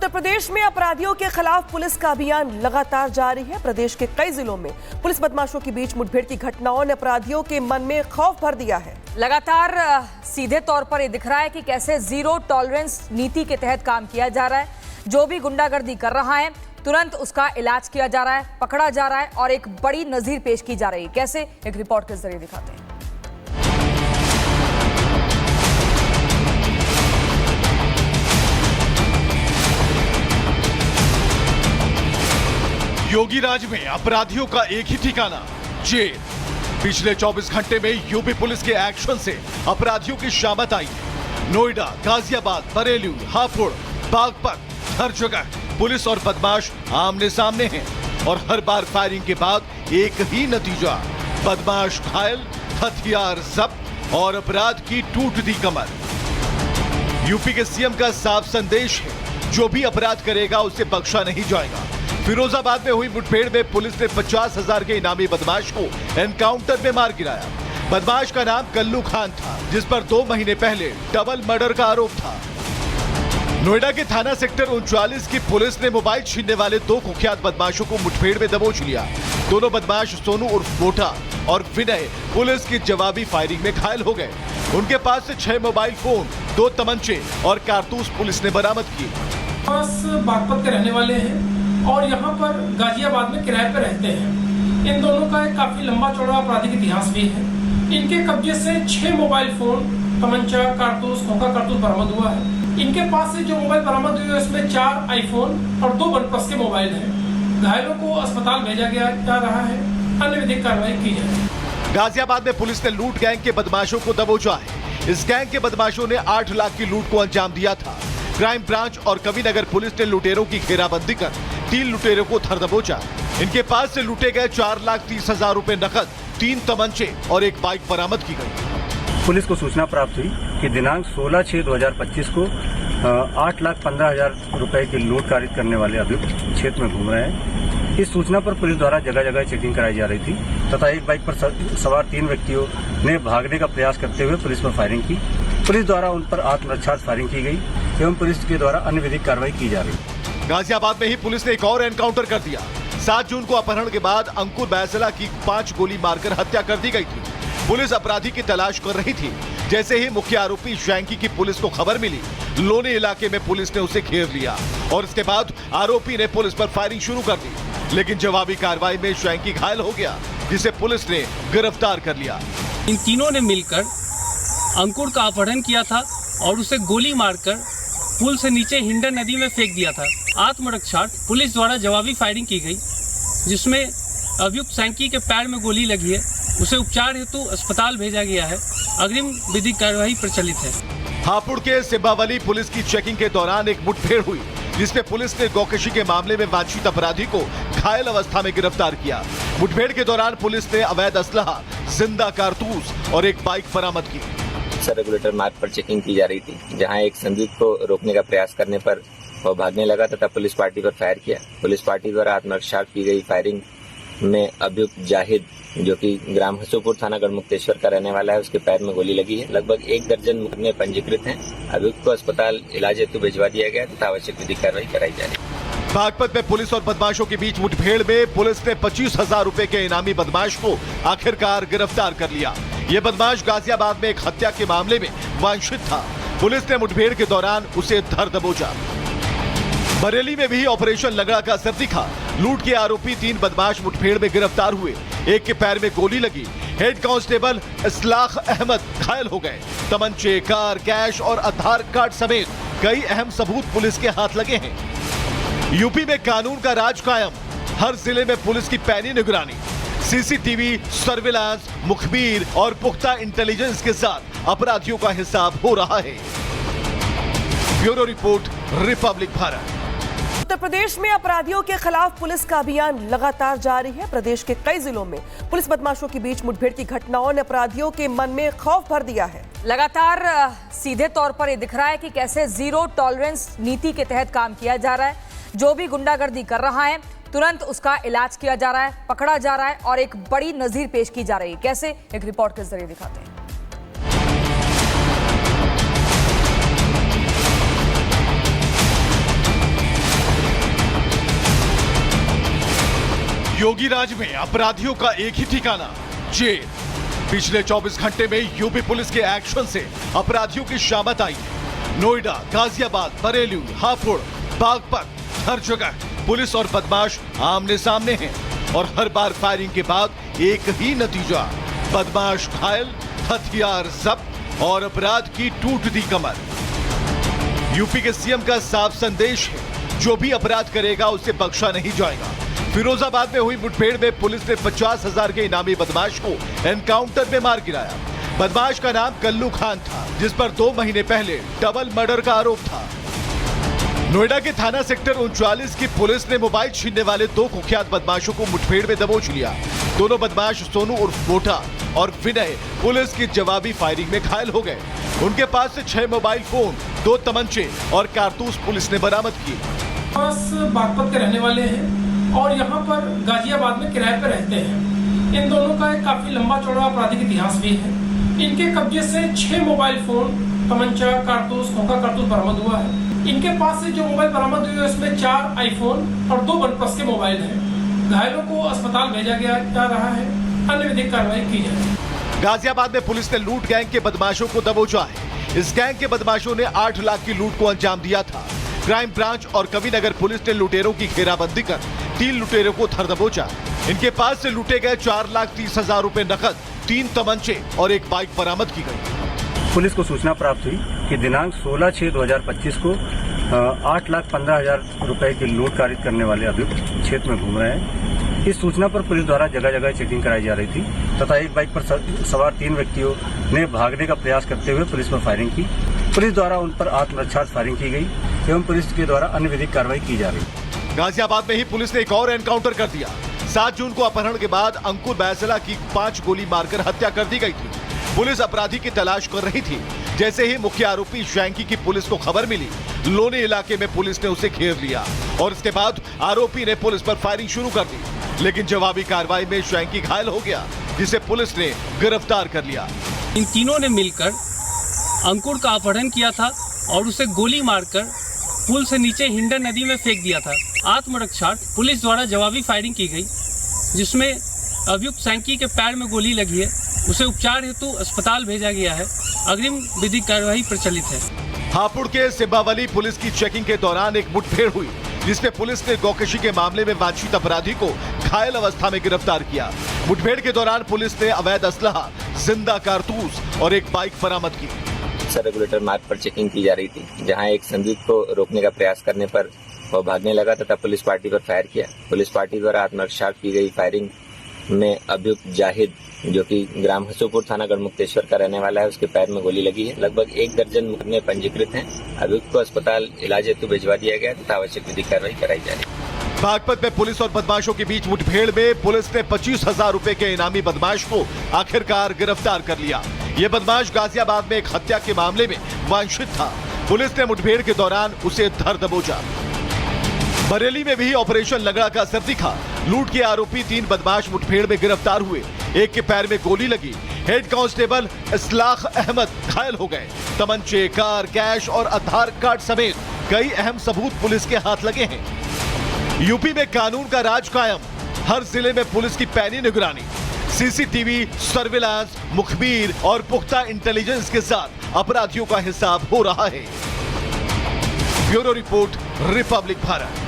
उत्तर प्रदेश में अपराधियों के खिलाफ पुलिस का अभियान लगातार जारी है। प्रदेश के कई जिलों में पुलिस बदमाशों के बीच मुठभेड़ की घटनाओं ने अपराधियों के मन में खौफ भर दिया है। लगातार सीधे तौर पर ये दिख रहा है कि कैसे जीरो टॉलरेंस नीति के तहत काम किया जा रहा है। जो भी गुंडागर्दी कर रहा है तुरंत उसका इलाज किया जा रहा है, पकड़ा जा रहा है और एक बड़ी नजीर पेश की जा रही है। कैसे, एक रिपोर्ट के जरिए दिखाते हैं। योगीराज में अपराधियों का एक ही ठिकाना, जेल। पिछले 24 घंटे में यूपी पुलिस के एक्शन से अपराधियों की शामत आई है। नोएडा, गाजियाबाद, बरेली, हापुड़, बागपत, हर जगह पुलिस और बदमाश आमने सामने हैं और हर बार फायरिंग के बाद एक ही नतीजा, बदमाश घायल, हथियार जब्त और अपराध की टूटती कमर। यूपी के सीएम का साफ संदेश है, जो भी अपराध करेगा उसे बख्शा नहीं जाएगा। फिरोजाबाद में हुई मुठभेड़ में पुलिस ने 50,000 के इनामी बदमाश को एनकाउंटर में मार गिराया। बदमाश का नाम कल्लू खान था, जिस पर 2 महीने पहले डबल मर्डर का आरोप था। नोएडा के थाना सेक्टर 39 की पुलिस ने मोबाइल छीनने वाले 2 कुख्यात बदमाशों को मुठभेड़ में दबोच लिया। दोनों बदमाश सोनू उर्फ मोटा और विनय पुलिस की जवाबी फायरिंग में घायल हो गए। उनके पास से 6 मोबाइल फोन, 2 तमंचे और कारतूस पुलिस ने बरामद किए। बागपत के रहने वाले हैं और यहाँ पर गाजियाबाद में किराए पर रहते हैं। इन दोनों का एक काफी लंबा चौड़ा आपराधिक इतिहास भी है। इनके कब्जे से 6 मोबाइल फोन, तमंचा, कारतूस, खोखा कारतूस बरामद हुआ है। इनके पास से जो मोबाइल बरामद हुए उसमें 4 आईफोन और 2 OnePlus के मोबाइल हैं। घायलों को अस्पताल भेजा जा रहा है, अन्य विधिक कार्रवाई की जाए। गाजियाबाद में पुलिस ने लूट गैंग के बदमाशों को दबोचा है। इस गैंग के बदमाशों ने 8 लाख की लूट को अंजाम दिया था। क्राइम ब्रांच और कविनगर पुलिस ने लुटेरों की घेराबंदी कर 3 लुटेरों को धर दबोचा। इनके पास से लूटे गए 4,30,000 रुपए नकद, 3 तमंचे और एक बाइक बरामद की गई। पुलिस को सूचना प्राप्त हुई कि दिनांक 16/6/2025 को 8,15,000 रुपए की लूट कारित करने वाले अभियुक्त क्षेत्र में घूम रहे हैं। इस सूचना पर पुलिस द्वारा जगह जगह चेकिंग कराई जा रही थी तथा एक बाइक पर सवार 3 व्यक्तियों ने भागने का प्रयास करते हुए पुलिस पर फायरिंग की। पुलिस द्वारा उन पर आत्मरक्षा फायरिंग की गई एवं पुलिस के द्वारा अन्य विधिक कार्रवाई की जा रही। गाजियाबाद में ही पुलिस ने एक और एनकाउंटर कर दिया। 7 जून को अपहरण के बाद अंकुर बैसला की 5 गोली मारकर हत्या कर दी गई थी। पुलिस अपराधी की तलाश कर रही थी। जैसे ही मुख्य आरोपी शैंकी की पुलिस को खबर मिली, लोनी इलाके में पुलिस ने उसे घेर लिया और इसके बाद आरोपी ने पुलिस पर फायरिंग शुरू कर दी। लेकिन जवाबी कार्रवाई में शैंकी घायल हो गया, जिसे पुलिस ने गिरफ्तार कर लिया। इन तीनों ने मिलकर अंकुर का अपहरण किया था और उसे गोली मारकर पुल से नीचे हिंडन नदी में फेंक दिया था। आत्मरक्षार्थ पुलिस द्वारा जवाबी फायरिंग की गई, जिसमें अभियुक्त शैंकी के पैर में गोली लगी है। उसे उपचार हेतु अस्पताल भेजा गया है। अग्रिम विधिक कार्रवाई प्रचलित है। हापुड़ के सिब्बावली पुलिस की चेकिंग के दौरान एक मुठभेड़ हुई, जिसमें पुलिस ने गौकशी के मामले में वांछित अपराधी को घायल अवस्था में गिरफ्तार किया। मुठभेड़ के दौरान पुलिस ने अवैध असलहा, जिंदा कारतूस और एक बाइक बरामद की। रेगुलेटर मार्ग पर चेकिंग की जा रही थी, जहां एक संदिग्ध को रोकने का प्रयास करने पर वह भागने लगा तथा पुलिस पार्टी पर फायर किया। पुलिस पार्टी द्वारा आत्मरक्षा की गई फायरिंग में अभियुक्त जाहिद, जो कि ग्राम हसूपुर थाना गढ़मुक्तेश्वर का रहने वाला है, उसके पैर में गोली लगी है। लगभग 1 दर्जन मुकदमे पंजीकृत हैं। अभियुक्त को अस्पताल इलाज हेतु भिजवा दिया गया तथा आवश्यक विधिक कार्रवाई कराई जा रही है। बागपत में पुलिस और बदमाशों के बीच मुठभेड़ में पुलिस ने 25,000 रुपए के इनामी बदमाश को आखिरकार गिरफ्तार कर लिया। ये बदमाश गाजियाबाद में एक हत्या के मामले में वांछित था। पुलिस ने मुठभेड़ के दौरान उसे धर दबोचा। बरेली में भी ऑपरेशन लगड़ा का असर दिखा। लूट के आरोपी 3 बदमाश मुठभेड़ में गिरफ्तार हुए। एक के पैर में गोली लगी। हेड कांस्टेबल इस्लाख अहमद घायल हो गए। तमंचे, कार, कैश और आधार कार्ड समेत कई अहम सबूत पुलिस के हाथ लगे हैं। यूपी में कानून का राज कायम। हर जिले में पुलिस की पैनी निगरानी, सीसीटीवी, सर्विलांस, मुखबिर और पुख्ता इंटेलिजेंस के साथ अपराधियों का हिसाब हो रहा है। Bureau report, Republic Bharat. Uttar Pradesh में अपराधियों के खिलाफ पुलिस का अभियान लगातार जारी है। प्रदेश के कई जिलों में पुलिस बदमाशों के बीच मुठभेड़ की घटनाओं ने अपराधियों के मन में खौफ भर दिया है। लगातार सीधे तौर पर ये दिख रहा है कि कैसे जीरो टॉलरेंस नीति के तहत काम किया जा रहा है। जो भी गुंडागर्दी कर रहा है तुरंत उसका इलाज किया जा रहा है, पकड़ा जा रहा है और एक बड़ी नजीर पेश की जा रही है। कैसे, एक रिपोर्ट के जरिए दिखाते हैं। योगी राज में अपराधियों का एक ही ठिकाना, जेल। पिछले 24 घंटे में यूपी पुलिस के एक्शन से अपराधियों की शामत आई है। नोएडा, गाजियाबाद, बरेली, हापुड़, बागपत, हर जगह पुलिस और बदमाश आमने सामने हैं और हर बार फायरिंग के बाद एक ही नतीजा, बदमाश घायल, हथियार जब्त और अपराध की टूट दी कमर। यूपी के सीएम का साफ संदेश है, जो भी अपराध करेगा उसे बख्शा नहीं जाएगा। फिरोजाबाद में हुई मुठभेड़ में पुलिस ने 50,000 के इनामी बदमाश को एनकाउंटर में मार गिराया। बदमाश का नाम कल्लू खान था, जिस पर 2 महीने पहले डबल मर्डर का आरोप था। नोएडा के थाना सेक्टर 39 की पुलिस ने मोबाइल छीनने वाले 2 कुख्यात बदमाशों को मुठभेड़ में दबोच लिया। दोनों बदमाश सोनू उर्फ मोटा और विनय पुलिस की जवाबी फायरिंग में घायल हो गए। उनके पास से 6 मोबाइल फोन, 2 तमंचे और कारतूस पुलिस ने बरामद किए। बागपत के रहने वाले हैं और यहाँ पर गाजियाबाद में किराए पर रहते हैं। इन दोनों का एक काफी लंबा चौड़ा आपराधिक इतिहास भी है। इनके कब्जे से 6 मोबाइल फोन, तमंचा, कारतूस, खोखा कारतूस बरामद हुआ है। इनके पास से जो मोबाइल बरामद हुए उसमें 4 आईफोन और 2 OnePlus के मोबाइल हैं। घायलों को अस्पताल भेजा जा रहा है, अन्य विधिक कार्रवाई की जाए। गाजियाबाद में पुलिस ने लूट गैंग के बदमाशों को दबोचा है। इस गैंग के बदमाशों ने 8 लाख की लूट को अंजाम दिया था। क्राइम ब्रांच और कविनगर पुलिस ने लुटेरों की घेराबंदी कर 3 लुटेरों को धर दबोचा। इनके पास से लूटे गए 4,30,000 रुपए नकद, 3 तमंचे और एक बाइक बरामद की गई। पुलिस को सूचना प्राप्त हुई कि दिनांक 16/6/2025 को 8,15,000 रुपए की लूट कारित करने वाले अभियुक्त क्षेत्र में घूम रहे हैं। इस सूचना पर पुलिस द्वारा जगह जगह चेकिंग कराई जा रही थी तथा एक बाइक पर सवार 3 व्यक्तियों ने भागने का प्रयास करते हुए पुलिस पर फायरिंग की। पुलिस द्वारा उन पर आत्मरक्षा फायरिंग की गई एवं पुलिस के द्वारा अन्य विधिक कार्रवाई की जा रही। गाजियाबाद में ही पुलिस ने एक और एनकाउंटर कर दिया। 7 जून को अपहरण के बाद अंकुर बैसला की 5 गोली मारकर हत्या कर दी गई थी। पुलिस अपराधी की तलाश कर रही थी। जैसे ही मुख्य आरोपी शैंकी की पुलिस को खबर मिली, लोनी इलाके में पुलिस ने उसे घेर लिया और इसके बाद आरोपी ने पुलिस पर फायरिंग शुरू कर दी। लेकिन जवाबी कार्रवाई में शैंकी घायल हो गया, जिसे पुलिस ने गिरफ्तार कर लिया। इन तीनों ने मिलकर अंकुर का अपहरण किया था और उसे गोली मारकर पुल से नीचे हिंडन नदी में फेंक दिया था। आत्मरक्षार्थ पुलिस द्वारा जवाबी फायरिंग की गई, जिसमें अभियुक्त शैंकी के पैर में गोली लगी है। उसे उपचार हेतु अस्पताल भेजा गया है। अग्रिम विधिक कार्यवाही प्रचलित है। हापुड़ के सिब्बावली पुलिस की चेकिंग के दौरान एक मुठभेड़ हुई, जिसमें पुलिस ने गौकशी के मामले में वांछित अपराधी को घायल अवस्था में गिरफ्तार किया। मुठभेड़ के दौरान पुलिस ने अवैध असलहा, जिंदा कारतूस और एक बाइक बरामद की। रेगुलेटर मार्ग पर चेकिंग की जा रही थी, जहां एक संदिग्ध को रोकने का प्रयास करने पर वह भागने लगा तथा पुलिस पार्टी पर फायर किया। पुलिस पार्टी द्वारा आत्मरक्षा की गई फायरिंग में अभियुक्त जाहिद, जो कि ग्राम हसूपुर थाना गढ़मुक्तेश्वर का रहने वाला है, उसके पैर में गोली लगी है। लगभग 1 दर्जन मुकदमे पंजीकृत हैं। अभियुक्त को अस्पताल इलाज हेतु भिजवा दिया गया तथा आवश्यक विधिक कार्रवाई कराई जा रही है। बागपत में पुलिस और बदमाशों के बीच मुठभेड़ में पुलिस ने 25,000 रुपए के इनामी बदमाश को आखिरकार गिरफ्तार कर लिया। ये बदमाश गाजियाबाद में एक हत्या के मामले में वांछित था। पुलिस ने मुठभेड़ के दौरान उसे धर दबोचा। बरेली में भी ऑपरेशन लगड़ा का असर दिखा। लूट के आरोपी 3 बदमाश मुठभेड़ में गिरफ्तार हुए। एक के पैर में गोली लगी। हेड कांस्टेबल इस्लाख अहमद घायल हो गए। तमंचे, कार, कैश और आधार कार्ड समेत कई अहम सबूत पुलिस के हाथ लगे हैं। यूपी में कानून का राज कायम। हर जिले में पुलिस की पैनी निगरानी, सीसीटीवी, सर्विलांस, मुखबिर और पुख्ता इंटेलिजेंस के साथ अपराधियों का हिसाब हो रहा है। Bureau report, Republic Bharat.